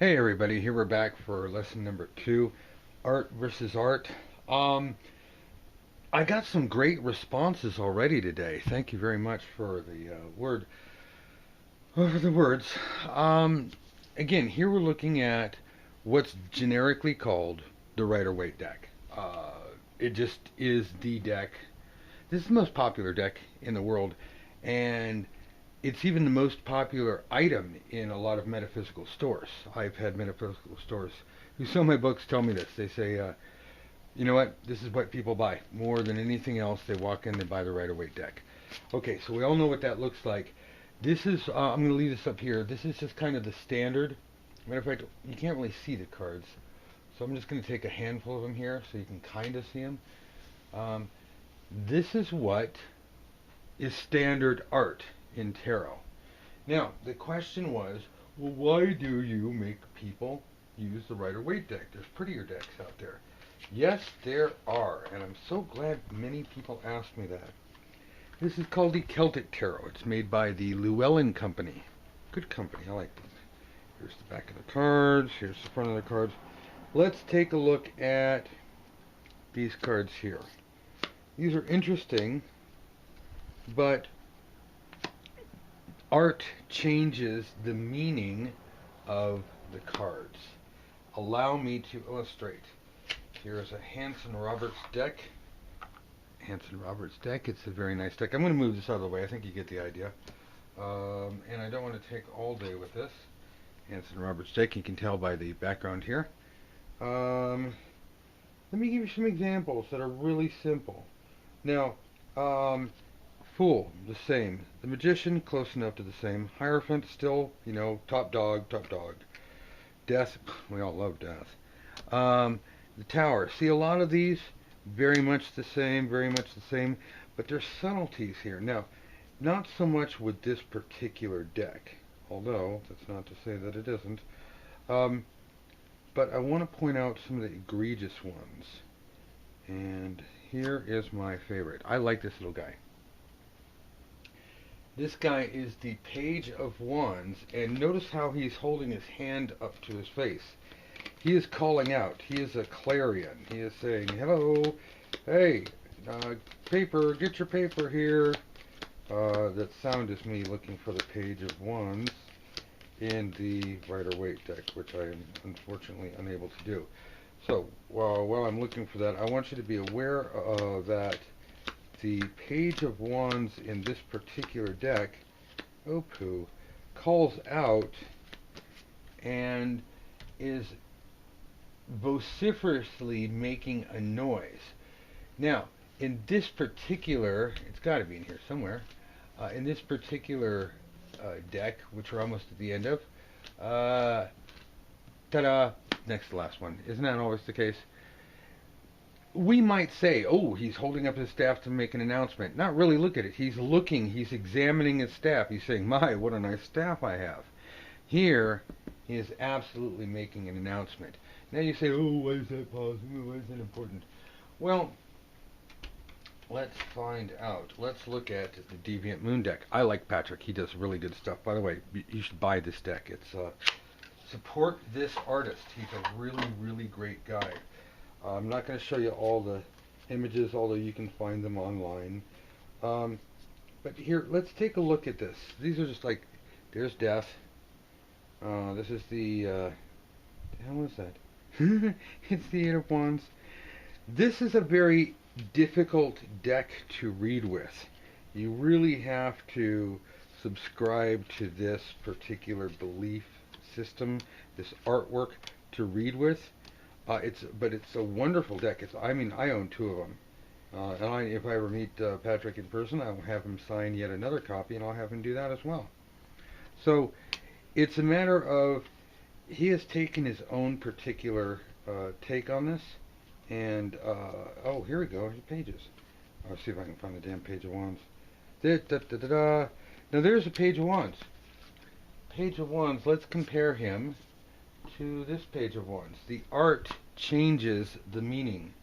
Hey everybody, here we're back for lesson number 2, art versus art. Um, I got some great responses already today. Thank you very much for the words. Um, Again, here we're looking at what's generically called the Rider-Waite deck. It just is the deck. This is the most popular deck in the world, and it's even the most popular item in a lot of metaphysical stores. I've had metaphysical stores who sell my books tell me this. They say, you know what, this is what people buy. More than anything else, they walk in, they buy the Rider-Waite deck. Okay, so we all know what that looks like. This is, I'm going to leave this up here. This is just kind of the standard. Matter of fact, you can't really see the cards. So I'm just going to take a handful of them here so you can kind of see them. Um, this is what is standard art in tarot. Now, the question was, well, why do you make people use the Rider-Waite deck? There's prettier decks out there. Yes, there are, and I'm so glad many people asked me that. This is called the Celtic Tarot. It's made by the Llewellyn Company. Good company, I like them. Here's the back of the cards, here's the front of the cards. Let's take a look at these cards here. These are interesting, but art changes the meaning of the cards. Allow me to illustrate. Here is a Hanson Roberts deck. Hanson Roberts deck. It's a very nice deck. I'm going to move this out of the way. I think you get the idea. And I don't want to take all day with this. Hanson Roberts deck. You can tell by the background here. Let me give you some examples that are really simple. Now, Fool, the same. The Magician, close enough to the same. Hierophant, still, top dog, top dog. Death, we all love death. The Tower, see a lot of these, very much the same, very much the same, but there's subtleties here. Now, not so much with this particular deck, although that's not to say that it isn't. But I want to point out some of the egregious ones. And here is my favorite. I like this little guy. This guy is the Page of Wands, and notice how he's holding his hand up to his face. He is calling out. He is a clarion. He is saying, hello, hey, paper, get your paper here. That sound is me looking for the Page of Wands in the Rider-Waite deck, which I am unfortunately unable to do. So, while I'm looking for that, I want you to be aware that the Page of Wands in this particular deck, Opu, calls out and is vociferously making a noise. Now, in this particular, it's got to be in here somewhere, in this particular deck, which we're almost at the end of, ta-da, next to last one. Isn't that always the case? We might say, oh, he's holding up his staff to make an announcement. Not really look at it. He's looking, he's examining his staff. He's saying, my, what a nice staff I have. Here, he is absolutely making an announcement. Now you say, oh, why is that possible? Why is that important? Well, let's find out. Let's look at the Deviant Moon deck. I like Patrick. He does really good stuff. By the way, you should buy this deck. It's support this artist. He's a really, really great guy. I'm not going to show you all the images, although you can find them online. But here, let's take a look at this. These are just like, there's death. This is the hell is that? It's the Eight of Wands. This is a very difficult deck to read with. You really have to subscribe to this particular belief system, this artwork to read with. But it's a wonderful deck. I own two of them. And if I ever meet Patrick in person, I'll have him sign yet another copy, and I'll have him do that as well. So it's a matter of he has taken his own particular take on this, and oh, here we go. Here's the pages. I'll see if I can find the damn Page of Wands. Now there's a Page of Wands. Page of Wands. Let's compare him to this Page of Wands. The art changes the meaning.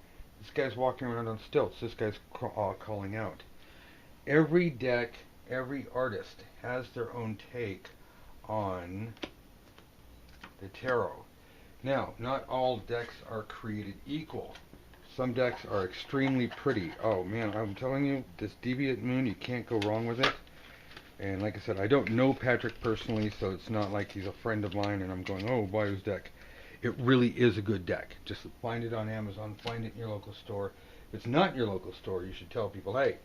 This guy's walking around on stilts. This guy's calling out. Every deck, every artist has their own take on the tarot. Now, not all decks are created equal. Some decks are extremely pretty. Oh man, I'm telling you, this Deviant Moon, you can't go wrong with it. And like I said, I don't know Patrick personally, so it's not like he's a friend of mine and I'm going, oh, buy his deck. It really is a good deck. Just find it on Amazon, find it in your local store. If it's not in your local store, you should tell people, hey,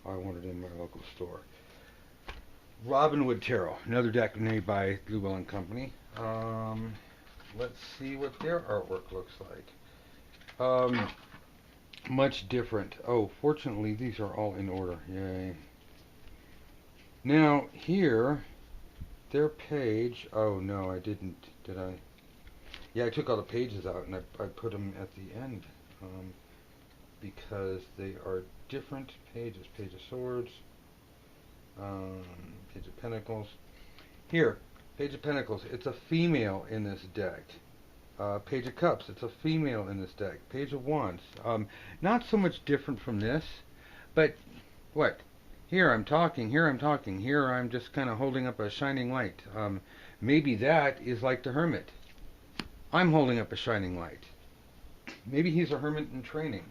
I want it in my local store. Robin Wood Tarot, another deck made by Bluebell and Company. Let's see what their artwork looks like. Much different. Oh, fortunately, these are all in order. Yay. Now, here, their page. Oh, no, I didn't. Did I? Yeah, I took all the pages out and I put them at the end because they are different pages. Page of Swords, Page of Pentacles. Here, Page of Pentacles, it's a female in this deck. Page of Cups, it's a female in this deck. Page of Wands, not so much different from this, but what? Here I'm talking, here I'm talking, here I'm just kind of holding up a shining light. Maybe that is like the Hermit. I'm holding up a shining light. Maybe he's a hermit in training.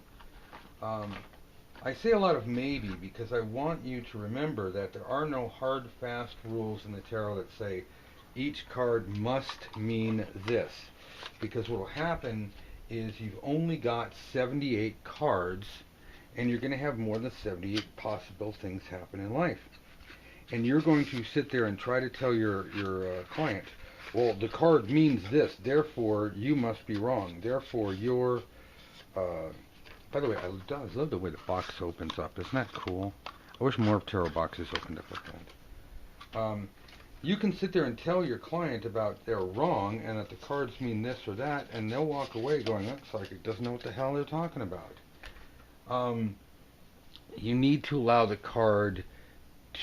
I say a lot of maybe because I want you to remember that there are no hard, fast rules in the tarot that say each card must mean this. Because what will happen is you've only got 78 cards and you're going to have more than 78 possible things happen in life. And you're going to sit there and try to tell your client, well, the card means this, therefore you must be wrong. Therefore you're... by the way, I love the way the box opens up. Isn't that cool? I wish more tarot boxes opened up like that. You can sit there and tell your client about they're wrong and that the cards mean this or that, and they'll walk away going, that psychic doesn't know what the hell they're talking about. You need to allow the card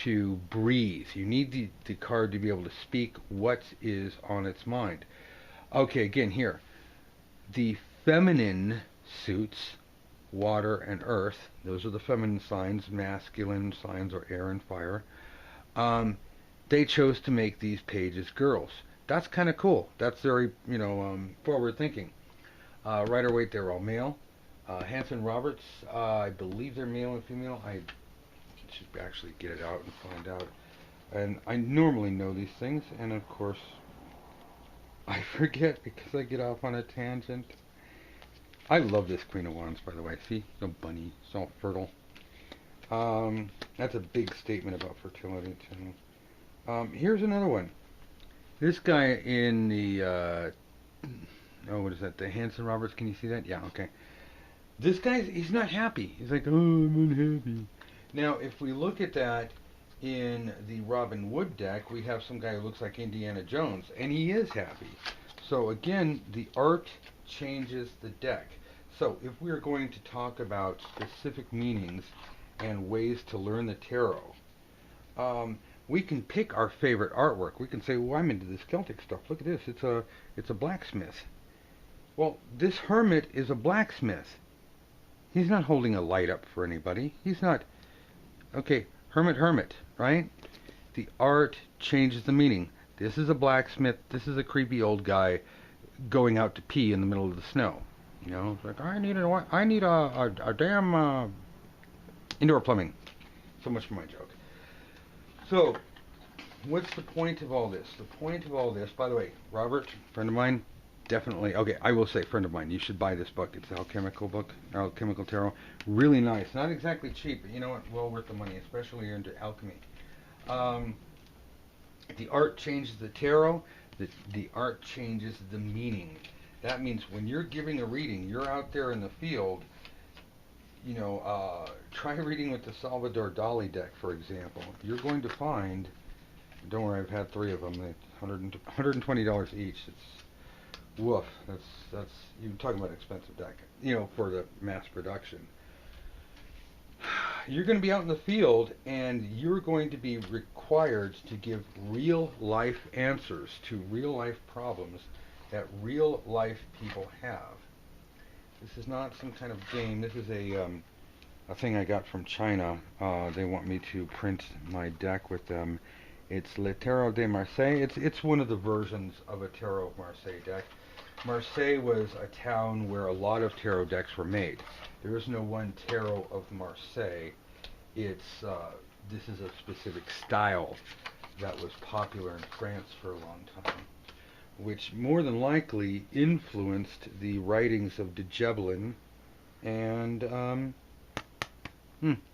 to breathe. You need the card to be able to speak what is on its mind. Okay, again here, the feminine suits, water and earth, those are the feminine signs. Masculine signs are air and fire. They chose to make these pages girls. That's kind of cool. That's very, forward thinking. Rider-Waite, they're all male. Hanson Roberts, I believe they're male and female. I should actually get it out and find out. And I normally know these things, and of course, I forget because I get off on a tangent. I love this Queen of Wands, by the way. See? No bunny. It's all fertile. That's a big statement about fertility, too. Here's another one. This guy in the, what is that? The Hanson Roberts, can you see that? Yeah, okay. This guy, he's not happy. He's like, oh, I'm unhappy. Now, if we look at that in the Robin Wood deck, we have some guy who looks like Indiana Jones, and he is happy. So again, the art changes the deck. So if we're going to talk about specific meanings and ways to learn the tarot, we can pick our favorite artwork. We can say, well, I'm into this Celtic stuff. Look at this. It's a blacksmith. Well, this hermit is a blacksmith. He's not holding a light up for anybody. He's not... Okay, hermit, right? The art changes the meaning. This is a blacksmith. This is a creepy old guy going out to pee in the middle of the snow. You know, it's like, I need a damn indoor plumbing. So much for my joke. So, what's the point of all this? The point of all this, by the way, Robert, friend of mine, definitely, okay, I will say friend of mine, you should buy this book. It's the Alchemical book, Alchemical Tarot. Really nice. Not exactly cheap, but you know what? Well worth the money, especially if you're into alchemy. The art changes the tarot. The art changes the meaning. That means when you're giving a reading, you're out there in the field, try reading with the Salvador Dali deck, for example. You're going to find, don't worry, I've had 3 of them, they're $120 each. It's, woof, that's, you're talking about an expensive deck, for the mass production. You're going to be out in the field, and you're going to be required to give real-life answers to real-life problems that real-life people have. This is not some kind of game. This is a thing I got from China. They want me to print my deck with them It's Le Tarot de Marseille. It's one of the versions of a Tarot of Marseille deck. Marseille was a town where a lot of tarot decks were made. There is no one Tarot of Marseille. It's this is a specific style that was popular in France for a long time, which more than likely influenced the writings of de Gebelin and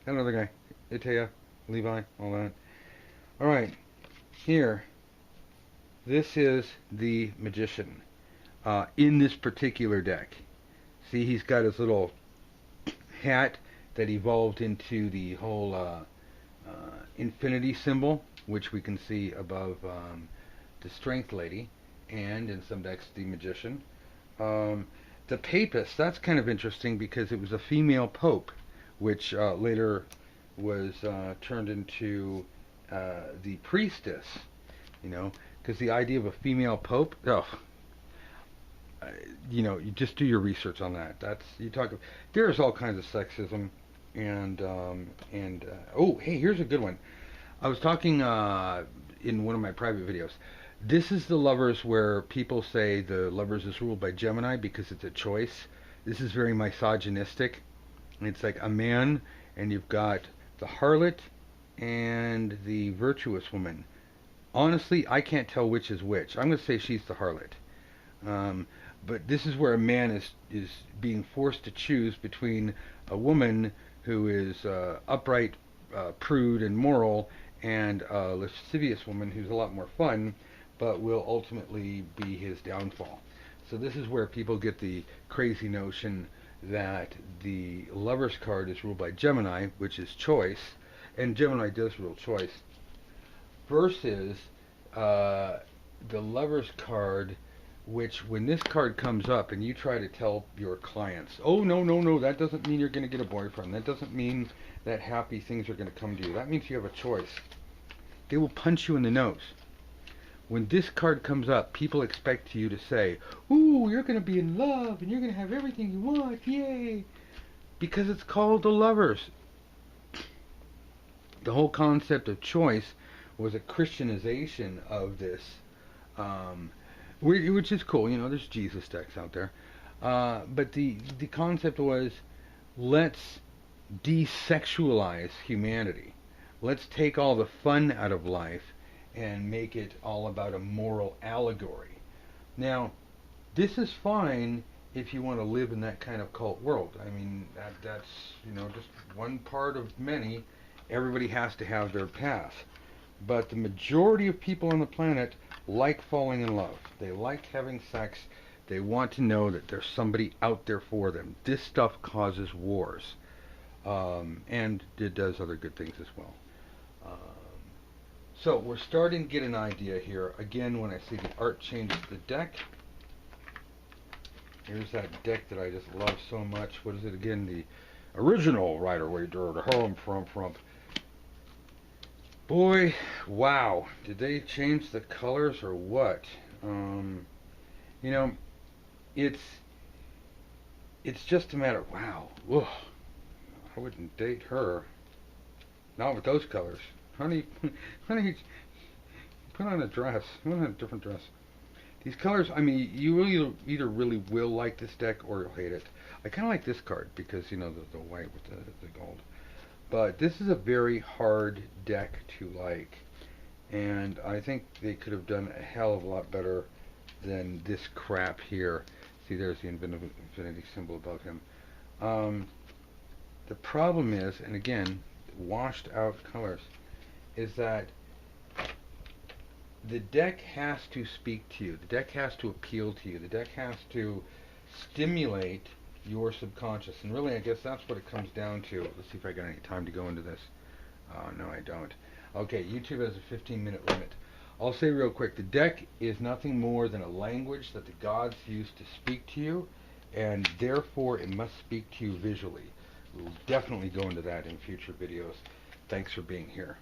another guy, Itea, Levi, all that. All right, here. This is the Magician in this particular deck. See, he's got his little hat that evolved into the whole infinity symbol, which we can see above the Strength Lady, and in some decks the Magician. The Papist, that's kind of interesting because it was a female pope, which later was turned into the Priestess, you know, because the idea of a female pope, you know, you just do your research on that. That's, you talk, there's all kinds of sexism, and oh, hey, here's a good one. I was talking in one of my private videos. This is the Lovers where people say the Lovers is ruled by Gemini because it's a choice. This is very misogynistic. It's like a man, and you've got the harlot and the virtuous woman. Honestly, I can't tell which is which. I'm going to say she's the harlot. But this is where a man is being forced to choose between a woman who is upright, prude, and moral, and a lascivious woman who's a lot more fun, but will ultimately be his downfall. So this is where people get the crazy notion that the Lover's card is ruled by Gemini, which is choice, and Gemini does rule choice, versus the Lover's card, which when this card comes up and you try to tell your clients, oh, no, that doesn't mean you're going to get a boyfriend. That doesn't mean that happy things are going to come to you. That means you have a choice. They will punch you in the nose. When this card comes up, people expect you to say, ooh, you're going to be in love and you're going to have everything you want, yay! Because it's called the Lovers. The whole concept of choice was a Christianization of this, which is cool. You know, there's Jesus decks out there. But the concept was, let's desexualize humanity. Let's take all the fun out of life and make it all about a moral allegory. Now, this is fine if you want to live in that kind of cult world. I mean, that's, you know, just one part of many. Everybody has to have their path. But the majority of people on the planet like falling in love. They like having sex. They want to know that there's somebody out there for them. This stuff causes wars. And it does other good things as well. So we're starting to get an idea here. Again, when I see the art changes the deck. Here's that deck that I just love so much. What is it again? The original Rider-Waite Home from. Boy, wow. Did they change the colors or what? You know, it's just a matter of, wow. Ugh, I wouldn't date her. Not with those colors. Honey, put on a dress. Put on a different dress. These colors, I mean, you either really will like this deck or you'll hate it. I kind of like this card because, you know, the white with the gold. But this is a very hard deck to like. And I think they could have done a hell of a lot better than this crap here. See, there's the infinity symbol above him. The problem is, and again, washed out colors, is that the deck has to speak to you. The deck has to appeal to you. The deck has to stimulate your subconscious. And really, I guess that's what it comes down to. Let's see if I got any time to go into this. No, I don't. Okay, YouTube has a 15-minute limit. I'll say real quick, the deck is nothing more than a language that the gods use to speak to you, and therefore it must speak to you visually. We'll definitely go into that in future videos. Thanks for being here.